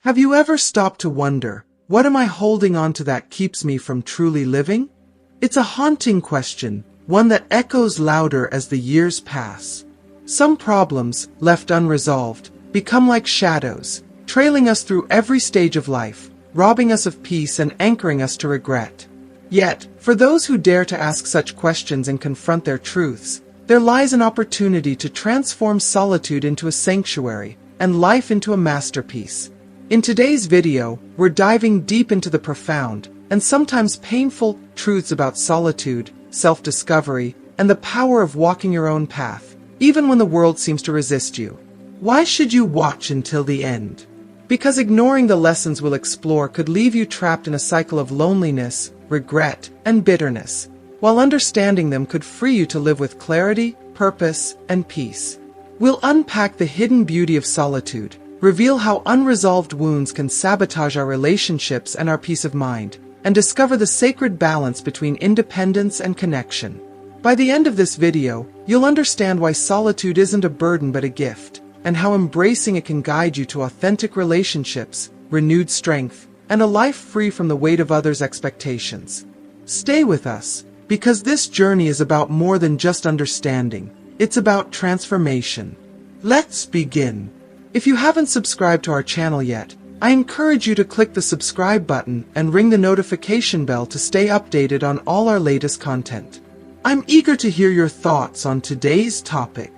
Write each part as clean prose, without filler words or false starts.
Have you ever stopped to wonder, what am I holding on to that keeps me from truly living? It's a haunting question, one that echoes louder as the years pass. Some problems, left unresolved, become like shadows, trailing us through every stage of life, robbing us of peace and anchoring us to regret. Yet, for those who dare to ask such questions and confront their truths, there lies an opportunity to transform solitude into a sanctuary, and life into a masterpiece. In today's video, we're diving deep into the profound, and sometimes painful, truths about solitude, self-discovery, and the power of walking your own path, even when the world seems to resist you. Why should you watch until the end? Because ignoring the lessons we'll explore could leave you trapped in a cycle of loneliness, regret, and bitterness, while understanding them could free you to live with clarity, purpose, and peace. We'll unpack the hidden beauty of solitude, reveal how unresolved wounds can sabotage our relationships and our peace of mind, and discover the sacred balance between independence and connection. By the end of this video, you'll understand why solitude isn't a burden but a gift, and how embracing it can guide you to authentic relationships, renewed strength, and a life free from the weight of others' expectations. Stay with us, because this journey is about more than just understanding. It's about transformation. Let's begin. If you haven't subscribed to our channel yet, I encourage you to click the subscribe button and ring the notification bell to stay updated on all our latest content. I'm eager to hear your thoughts on today's topic.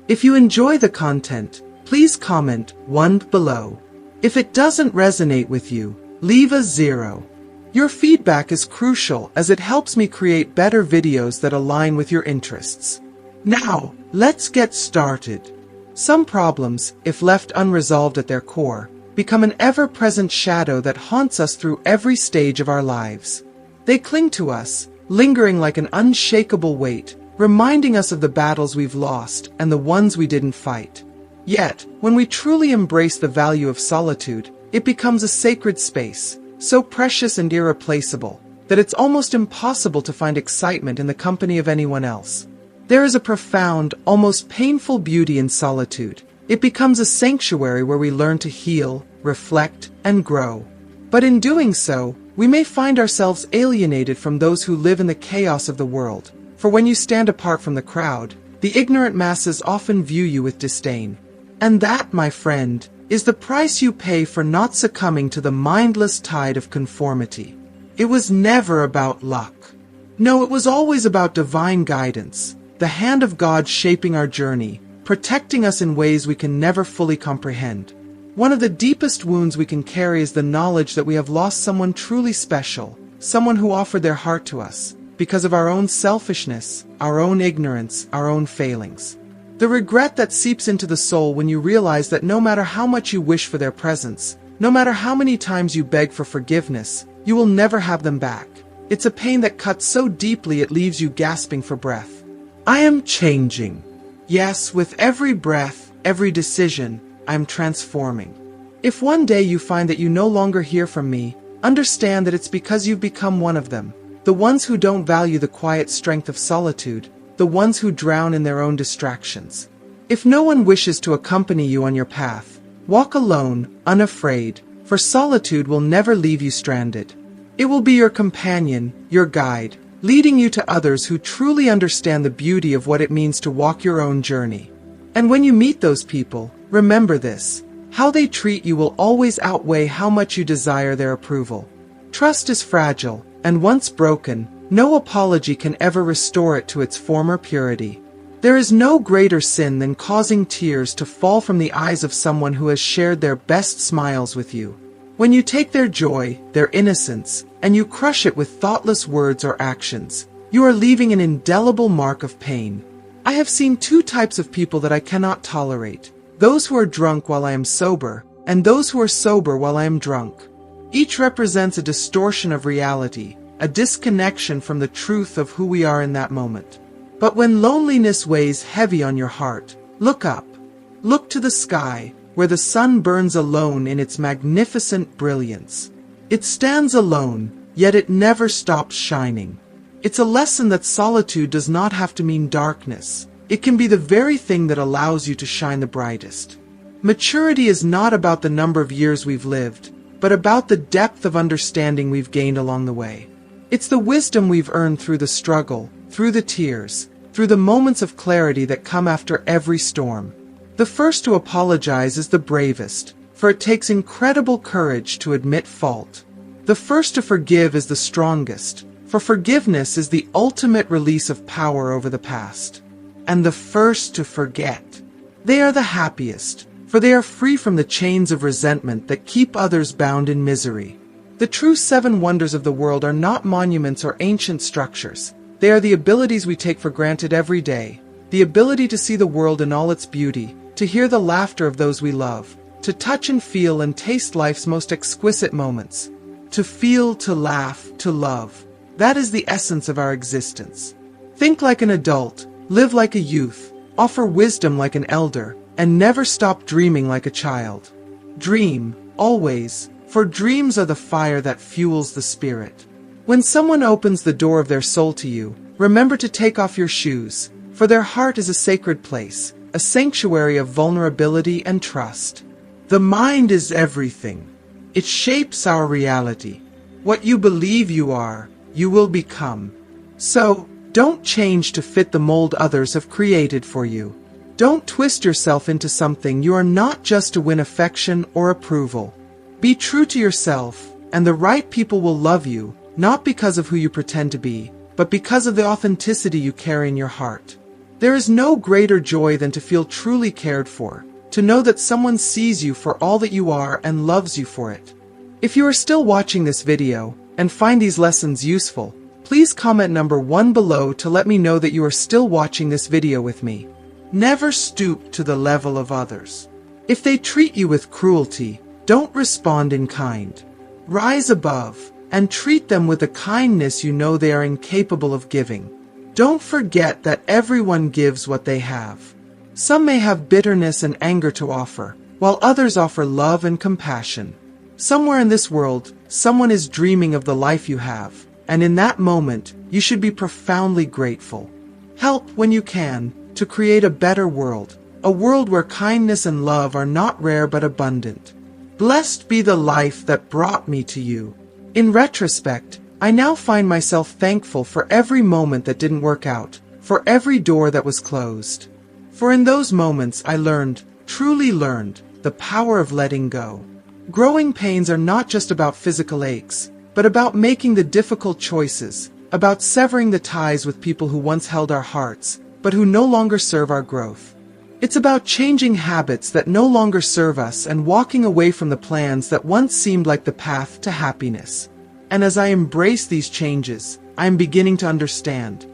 If you enjoy the content, please comment 1 below. If it doesn't resonate with you, leave a 0. Your feedback is crucial as it helps me create better videos that align with your interests. Now, let's get started. Some problems, if left unresolved at their core, become an ever-present shadow that haunts us through every stage of our lives. They cling to us, lingering like an unshakable weight, reminding us of the battles we've lost and the ones we didn't fight. Yet, when we truly embrace the value of solitude, it becomes a sacred space, so precious and irreplaceable, that it's almost impossible to find excitement in the company of anyone else. There is a profound, almost painful beauty in solitude. It becomes a sanctuary where we learn to heal, reflect, and grow. But in doing so, we may find ourselves alienated from those who live in the chaos of the world. For when you stand apart from the crowd, the ignorant masses often view you with disdain. And that, my friend, is the price you pay for not succumbing to the mindless tide of conformity. It was never about luck. No, it was always about divine guidance, the hand of God shaping our journey, protecting us in ways we can never fully comprehend. One of the deepest wounds we can carry is the knowledge that we have lost someone truly special, someone who offered their heart to us, because of our own selfishness, our own ignorance, our own failings. The regret that seeps into the soul when you realize that no matter how much you wish for their presence, no matter how many times you beg for forgiveness, you will never have them back. It's a pain that cuts so deeply it leaves you gasping for breath. I am changing. Yes, with every breath, every decision, I am transforming. If one day you find that you no longer hear from me, understand that it's because you've become one of them. The ones who don't value the quiet strength of solitude, the ones who drown in their own distractions. If no one wishes to accompany you on your path, walk alone, unafraid, for solitude will never leave you stranded. It will be your companion, your guide, leading you to others who truly understand the beauty of what it means to walk your own journey. And when you meet those people, remember this: how they treat you will always outweigh how much you desire their approval. Trust is fragile, and once broken, no apology can ever restore it to its former purity. There is no greater sin than causing tears to fall from the eyes of someone who has shared their best smiles with you. When you take their joy, their innocence, and you crush it with thoughtless words or actions, you are leaving an indelible mark of pain. I have seen two types of people that I cannot tolerate: those who are drunk while I am sober, and those who are sober while I am drunk. Each represents a distortion of reality, a disconnection from the truth of who we are in that moment. But when loneliness weighs heavy on your heart, look up. Look to the sky, where the sun burns alone in its magnificent brilliance. It stands alone, yet it never stops shining. It's a lesson that solitude does not have to mean darkness. It can be the very thing that allows you to shine the brightest. Maturity is not about the number of years we've lived, but about the depth of understanding we've gained along the way. It's the wisdom we've earned through the struggle, through the tears, through the moments of clarity that come after every storm. The first to apologize is the bravest, for it takes incredible courage to admit fault. The first to forgive is the strongest, for forgiveness is the ultimate release of power over the past. And the first to forget. They are the happiest, for they are free from the chains of resentment that keep others bound in misery. The true 7 wonders of the world are not monuments or ancient structures. They are the abilities we take for granted every day, the ability to see the world in all its beauty, to hear the laughter of those we love, to touch and feel and taste life's most exquisite moments. To feel, to laugh, to love. That is the essence of our existence. Think like an adult, live like a youth, offer wisdom like an elder, and never stop dreaming like a child. Dream, always, for dreams are the fire that fuels the spirit. When someone opens the door of their soul to you, remember to take off your shoes, for their heart is a sacred place, a sanctuary of vulnerability and trust. The mind is everything. It shapes our reality. What you believe you are, you will become. So, don't change to fit the mold others have created for you. Don't twist yourself into something you are not just to win affection or approval. Be true to yourself, and the right people will love you, not because of who you pretend to be, but because of the authenticity you carry in your heart. There is no greater joy than to feel truly cared for, to know that someone sees you for all that you are and loves you for it. If you are still watching this video, and find these lessons useful, please comment number 1 below to let me know that you are still watching this video with me. Never stoop to the level of others. If they treat you with cruelty, don't respond in kind. Rise above, and treat them with a kindness you know they are incapable of giving. Don't forget that everyone gives what they have. Some may have bitterness and anger to offer, while others offer love and compassion. Somewhere in this world, someone is dreaming of the life you have, and in that moment, you should be profoundly grateful. Help when you can, to create a better world, a world where kindness and love are not rare but abundant. Blessed be the life that brought me to you. In retrospect, I now find myself thankful for every moment that didn't work out, for every door that was closed. For in those moments I learned, truly learned, the power of letting go. Growing pains are not just about physical aches, but about making the difficult choices, about severing the ties with people who once held our hearts, but who no longer serve our growth. It's about changing habits that no longer serve us and walking away from the plans that once seemed like the path to happiness. And as I embrace these changes, I am beginning to understand.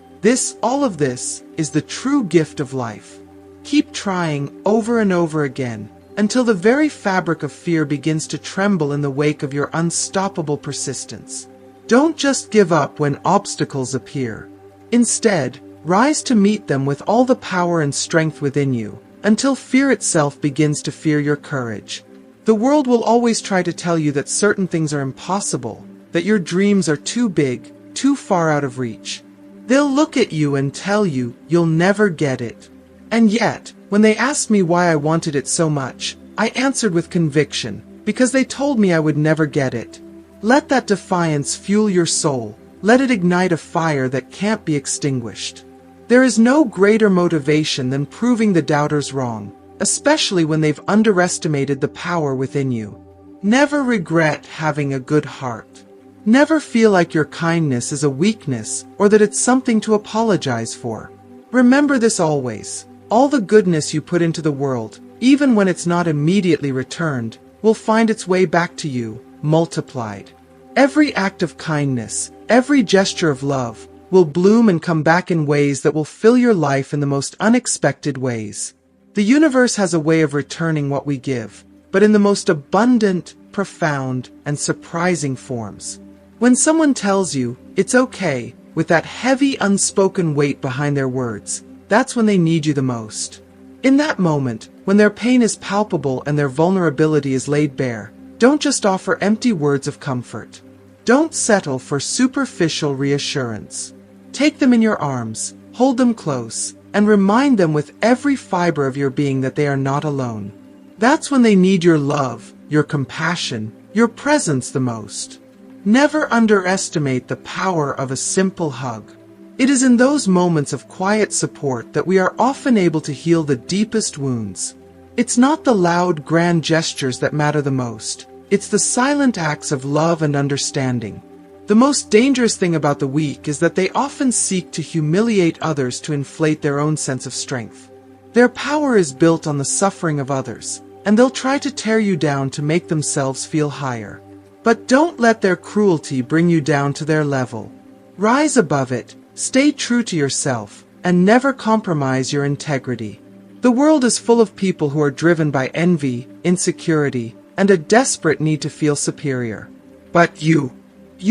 All of this, is the true gift of life. Keep trying over and over again, until the very fabric of fear begins to tremble in the wake of your unstoppable persistence. Don't just give up when obstacles appear. Instead, rise to meet them with all the power and strength within you, until fear itself begins to fear your courage. The world will always try to tell you that certain things are impossible, that your dreams are too big, too far out of reach. They'll look at you and tell you you'll never get it. And yet, when they asked me why I wanted it so much, I answered with conviction, because they told me I would never get it. Let that defiance fuel your soul. Let it ignite a fire that can't be extinguished. There is no greater motivation than proving the doubters wrong, especially when they've underestimated the power within you. Never regret having a good heart. Never feel like your kindness is a weakness or that it's something to apologize for. Remember this always. All the goodness you put into the world, even when it's not immediately returned, will find its way back to you, multiplied. Every act of kindness, every gesture of love, will bloom and come back in ways that will fill your life in the most unexpected ways. The universe has a way of returning what we give, but in the most abundant, profound, and surprising forms. When someone tells you, it's okay, with that heavy unspoken weight behind their words, that's when they need you the most. In that moment, when their pain is palpable and their vulnerability is laid bare, don't just offer empty words of comfort. Don't settle for superficial reassurance. Take them in your arms, hold them close, and remind them with every fiber of your being that they are not alone. That's when they need your love, your compassion, your presence the most. Never underestimate the power of a simple hug. It is in those moments of quiet support that we are often able to heal the deepest wounds. It's not the loud, grand gestures that matter the most. It's the silent acts of love and understanding. The most dangerous thing about the weak is that they often seek to humiliate others to inflate their own sense of strength. Their power is built on the suffering of others, and they'll try to tear you down to make themselves feel higher. But don't let their cruelty bring you down to their level. Rise above it, stay true to yourself, and never compromise your integrity. The world is full of people who are driven by envy, insecurity, and a desperate need to feel superior. But you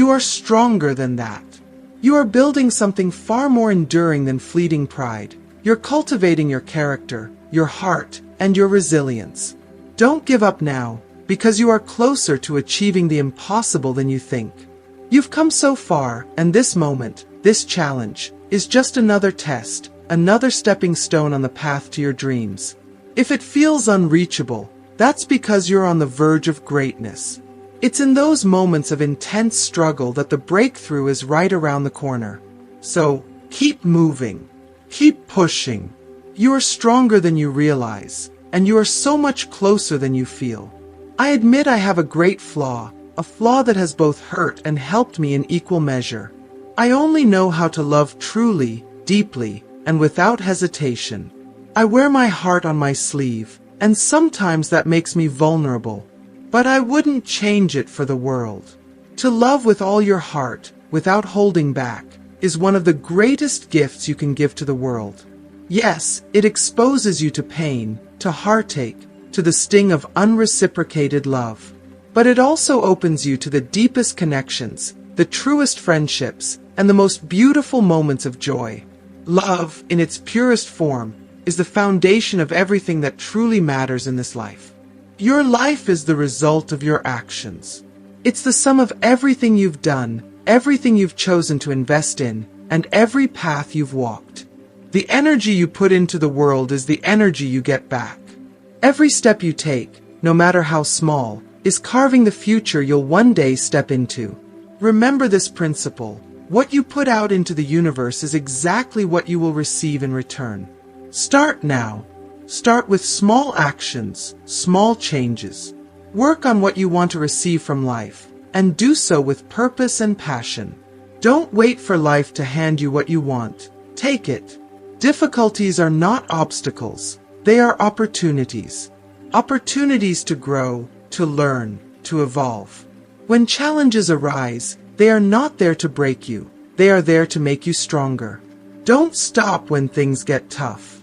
are stronger than that. You are building something far more enduring than fleeting pride. You're cultivating your character, your heart, and your resilience. Don't give up now, because you are closer to achieving the impossible than you think. You've come so far, and this moment, this challenge, is just another test, another stepping stone on the path to your dreams. If it feels unreachable, that's because you're on the verge of greatness. It's in those moments of intense struggle that the breakthrough is right around the corner. So, keep moving. Keep pushing. You are stronger than you realize, and you are so much closer than you feel. I admit I have a great flaw, a flaw that has both hurt and helped me in equal measure. I only know how to love truly, deeply, and without hesitation. I wear my heart on my sleeve, and sometimes that makes me vulnerable. But I wouldn't change it for the world. To love with all your heart, without holding back, is one of the greatest gifts you can give to the world. Yes, it exposes you to pain, to heartache, to the sting of unreciprocated love. But it also opens you to the deepest connections, the truest friendships, and the most beautiful moments of joy. Love, in its purest form, is the foundation of everything that truly matters in this life. Your life is the result of your actions. It's the sum of everything you've done, everything you've chosen to invest in, and every path you've walked. The energy you put into the world is the energy you get back. Every step you take, no matter how small, is carving the future you'll one day step into. Remember this principle: what you put out into the universe is exactly what you will receive in return. Start now. Start with small actions, small changes. Work on what you want to receive from life, and do so with purpose and passion. Don't wait for life to hand you what you want. Take it. Difficulties are not obstacles. They are opportunities. Opportunities to grow, to learn, to evolve. When challenges arise, they are not there to break you. They are there to make you stronger. Don't stop when things get tough.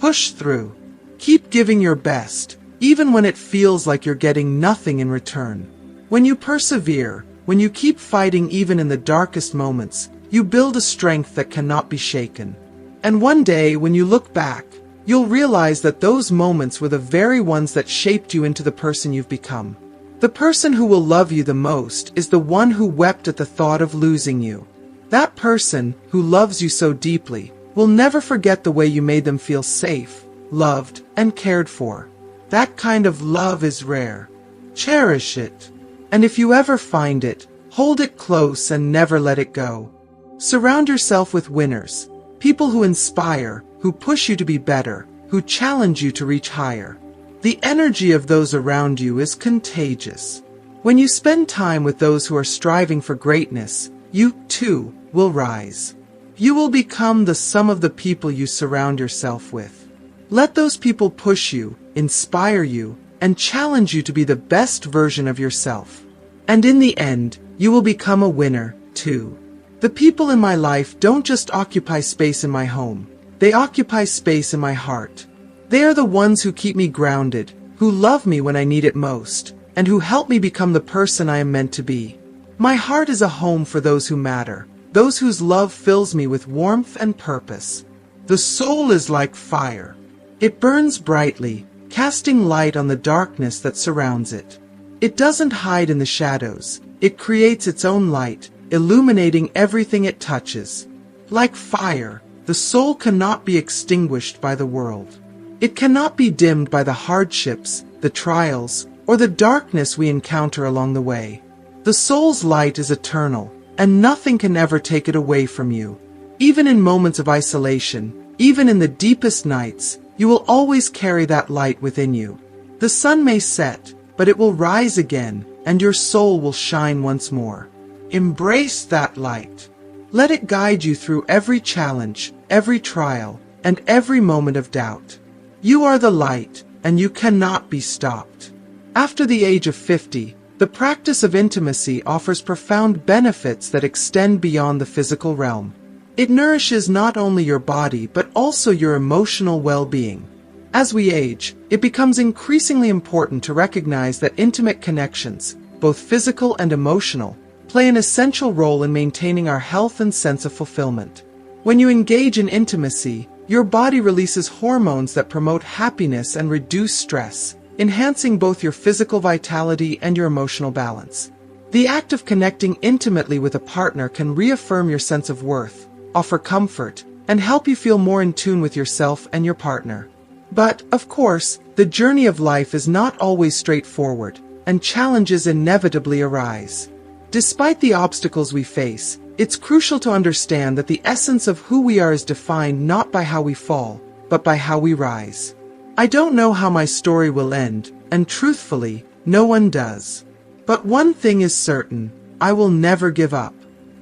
Push through. Keep giving your best, even when it feels like you're getting nothing in return. When you persevere, when you keep fighting even in the darkest moments, you build a strength that cannot be shaken. And one day, when you look back, you'll realize that those moments were the very ones that shaped you into the person you've become. The person who will love you the most is the one who wept at the thought of losing you. That person, who loves you so deeply, will never forget the way you made them feel safe, loved, and cared for. That kind of love is rare. Cherish it. And if you ever find it, hold it close and never let it go. Surround yourself with winners, people who inspire, who push you to be better, who challenge you to reach higher. The energy of those around you is contagious. When you spend time with those who are striving for greatness, you, too, will rise. You will become the sum of the people you surround yourself with. Let those people push you, inspire you, and challenge you to be the best version of yourself. And in the end, you will become a winner, too. The people in my life don't just occupy space in my home. They occupy space in my heart. They are the ones who keep me grounded, who love me when I need it most, and who help me become the person I am meant to be. My heart is a home for those who matter, those whose love fills me with warmth and purpose. The soul is like fire. It burns brightly, casting light on the darkness that surrounds it. It doesn't hide in the shadows. It creates its own light, illuminating everything it touches. Like fire, the soul cannot be extinguished by the world. It cannot be dimmed by the hardships, the trials, or the darkness we encounter along the way. The soul's light is eternal, and nothing can ever take it away from you. Even in moments of isolation, even in the deepest nights, you will always carry that light within you. The sun may set, but it will rise again, and your soul will shine once more. Embrace that light. Let it guide you through every challenge, every trial, and every moment of doubt. You are the light, and you cannot be stopped. After the age of 50, the practice of intimacy offers profound benefits that extend beyond the physical realm. It nourishes not only your body but also your emotional well-being. As we age, it becomes increasingly important to recognize that intimate connections, both physical and emotional, play an essential role in maintaining our health and sense of fulfillment. When you engage in intimacy, your body releases hormones that promote happiness and reduce stress, enhancing both your physical vitality and your emotional balance. The act of connecting intimately with a partner can reaffirm your sense of worth, offer comfort, and help you feel more in tune with yourself and your partner. But, of course, the journey of life is not always straightforward, and challenges inevitably arise. Despite the obstacles we face, it's crucial to understand that the essence of who we are is defined not by how we fall, but by how we rise. I don't know how my story will end, and truthfully, no one does. But one thing is certain, I will never give up.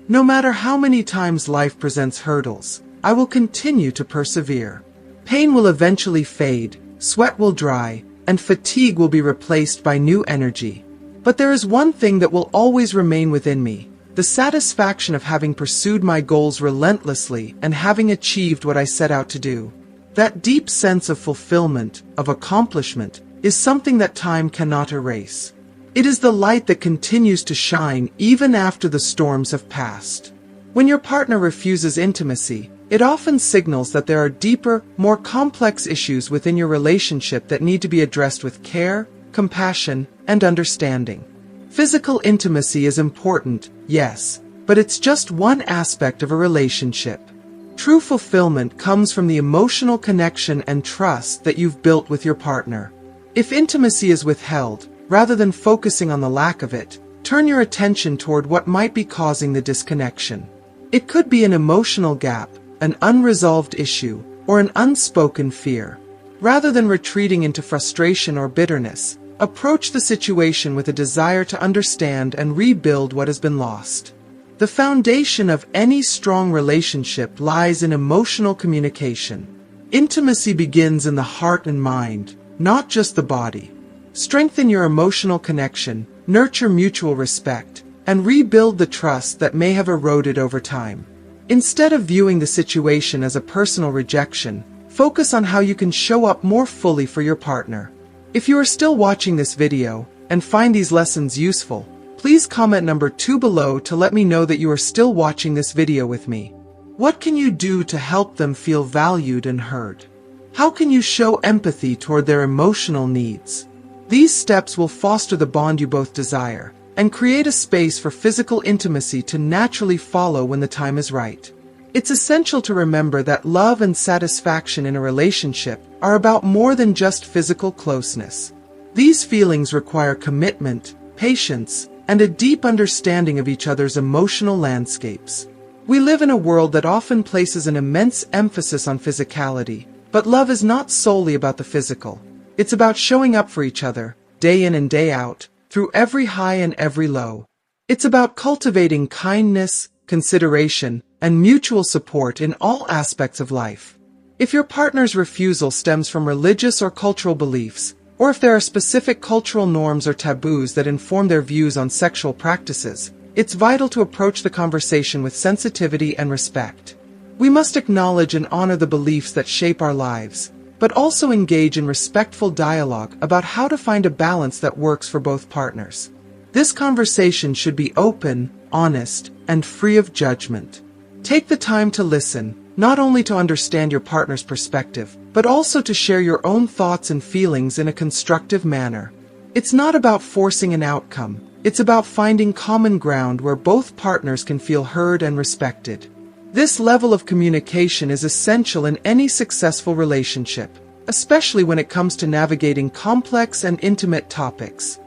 No matter how many times life presents hurdles, I will continue to persevere. Pain will eventually fade, sweat will dry, and fatigue will be replaced by new energy. But there is one thing that will always remain within me, the satisfaction of having pursued my goals relentlessly and having achieved what I set out to do. That deep sense of fulfillment, of accomplishment, is something that time cannot erase. It is the light that continues to shine even after the storms have passed. When your partner refuses intimacy, it often signals that there are deeper, more complex issues within your relationship that need to be addressed with care, compassion, and understanding. Physical intimacy is important, yes, but it's just one aspect of a relationship. True fulfillment comes from the emotional connection and trust that you've built with your partner. If intimacy is withheld, rather than focusing on the lack of it, turn your attention toward what might be causing the disconnection. It could be an emotional gap, an unresolved issue, or an unspoken fear. Rather than retreating into frustration or bitterness, approach the situation with a desire to understand and rebuild what has been lost. The foundation of any strong relationship lies in emotional communication. Intimacy begins in the heart and mind, not just the body. Strengthen your emotional connection, nurture mutual respect, and rebuild the trust that may have eroded over time. Instead of viewing the situation as a personal rejection, focus on how you can show up more fully for your partner. If you are still watching this video and find these lessons useful, please comment number 2 below to let me know that you are still watching this video with me. What can you do to help them feel valued and heard? How can you show empathy toward their emotional needs? These steps will foster the bond you both desire and create a space for physical intimacy to naturally follow when the time is right. It's essential to remember that love and satisfaction in a relationship are about more than just physical closeness. These feelings require commitment, patience, and a deep understanding of each other's emotional landscapes. We live in a world that often places an immense emphasis on physicality, but love is not solely about the physical. It's about showing up for each other, day in and day out, through every high and every low. It's about cultivating kindness, consideration, and mutual support in all aspects of life. If your partner's refusal stems from religious or cultural beliefs, or if there are specific cultural norms or taboos that inform their views on sexual practices, it's vital to approach the conversation with sensitivity and respect. We must acknowledge and honor the beliefs that shape our lives, but also engage in respectful dialogue about how to find a balance that works for both partners. This conversation should be open, honest, and free of judgment. Take the time to listen, not only to understand your partner's perspective, but also to share your own thoughts and feelings in a constructive manner. It's not about forcing an outcome, it's about finding common ground where both partners can feel heard and respected. This level of communication is essential in any successful relationship. especially when it comes to navigating complex and intimate topics.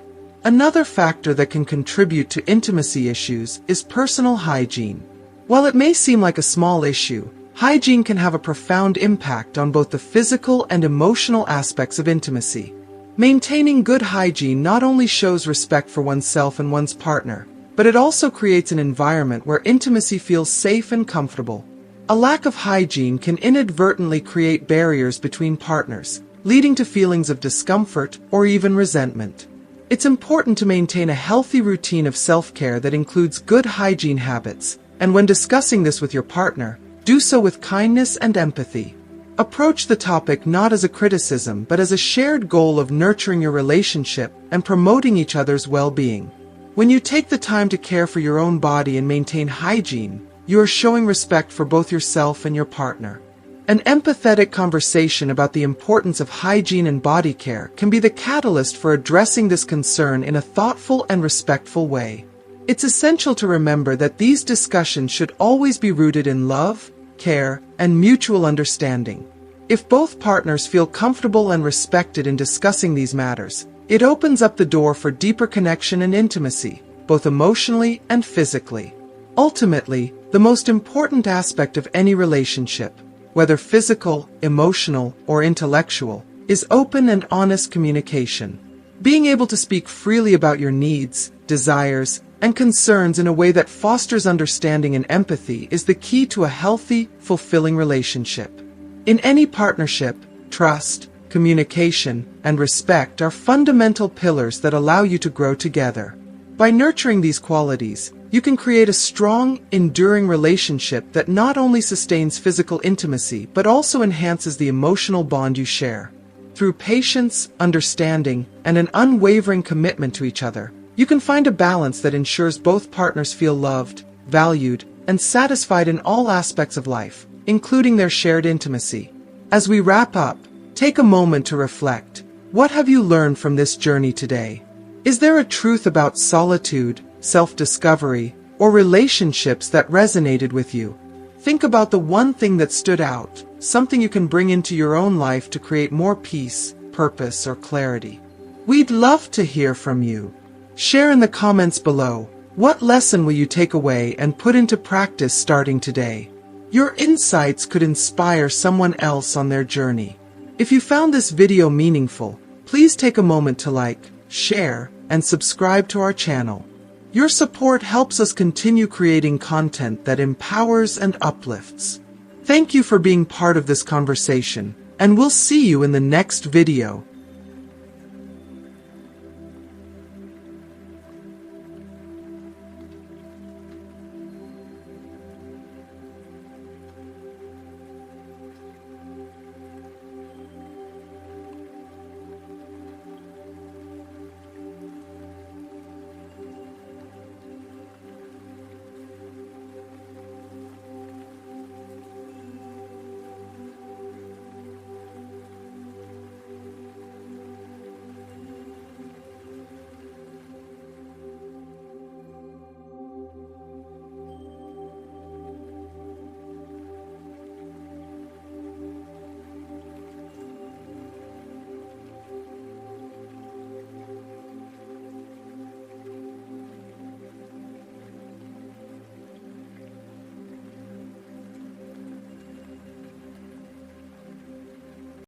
Another factor that can contribute to intimacy issues is personal hygiene. While it may seem like a small issue, hygiene can have a profound impact on both the physical and emotional aspects of intimacy. Maintaining good hygiene not only shows respect for oneself and one's partner, but it also creates an environment where intimacy feels safe and comfortable. A lack of hygiene can inadvertently create barriers between partners, leading to feelings of discomfort or even resentment. It's important to maintain a healthy routine of self-care that includes good hygiene habits, and when discussing this with your partner, do so with kindness and empathy. Approach the topic not as a criticism but as a shared goal of nurturing your relationship and promoting each other's well-being. When you take the time to care for your own body and maintain hygiene, you are showing respect for both yourself and your partner. An empathetic conversation about the importance of hygiene and body care can be the catalyst for addressing this concern in a thoughtful and respectful way. It's essential to remember that these discussions should always be rooted in love, care, and mutual understanding. If both partners feel comfortable and respected in discussing these matters, it opens up the door for deeper connection and intimacy, both emotionally and physically. Ultimately, the most important aspect of any relationship, whether physical, emotional, or intellectual, is open and honest communication. Being able to speak freely about your needs, desires, and concerns in a way that fosters understanding and empathy is the key to a healthy, fulfilling relationship. In any partnership, trust, communication, and respect are fundamental pillars that allow you to grow together. By nurturing these qualities, you can create a strong, enduring relationship that not only sustains physical intimacy but also enhances the emotional bond you share. Through patience, understanding, and an unwavering commitment to each other, you can find a balance that ensures both partners feel loved, valued, and satisfied in all aspects of life, including their shared intimacy. As we wrap up, take a moment to reflect. What have you learned from this journey today? Is there a truth about solitude, self-discovery, or relationships that resonated with you? Think about the one thing that stood out, something you can bring into your own life to create more peace, purpose, or clarity. We'd love to hear from you. Share in the comments below. What lesson will you take away and put into practice starting today? Your insights could inspire someone else on their journey. If you found this video meaningful, please take a moment to like, share, and subscribe to our channel. Your support helps us continue creating content that empowers and uplifts. Thank you for being part of this conversation, and we'll see you in the next video.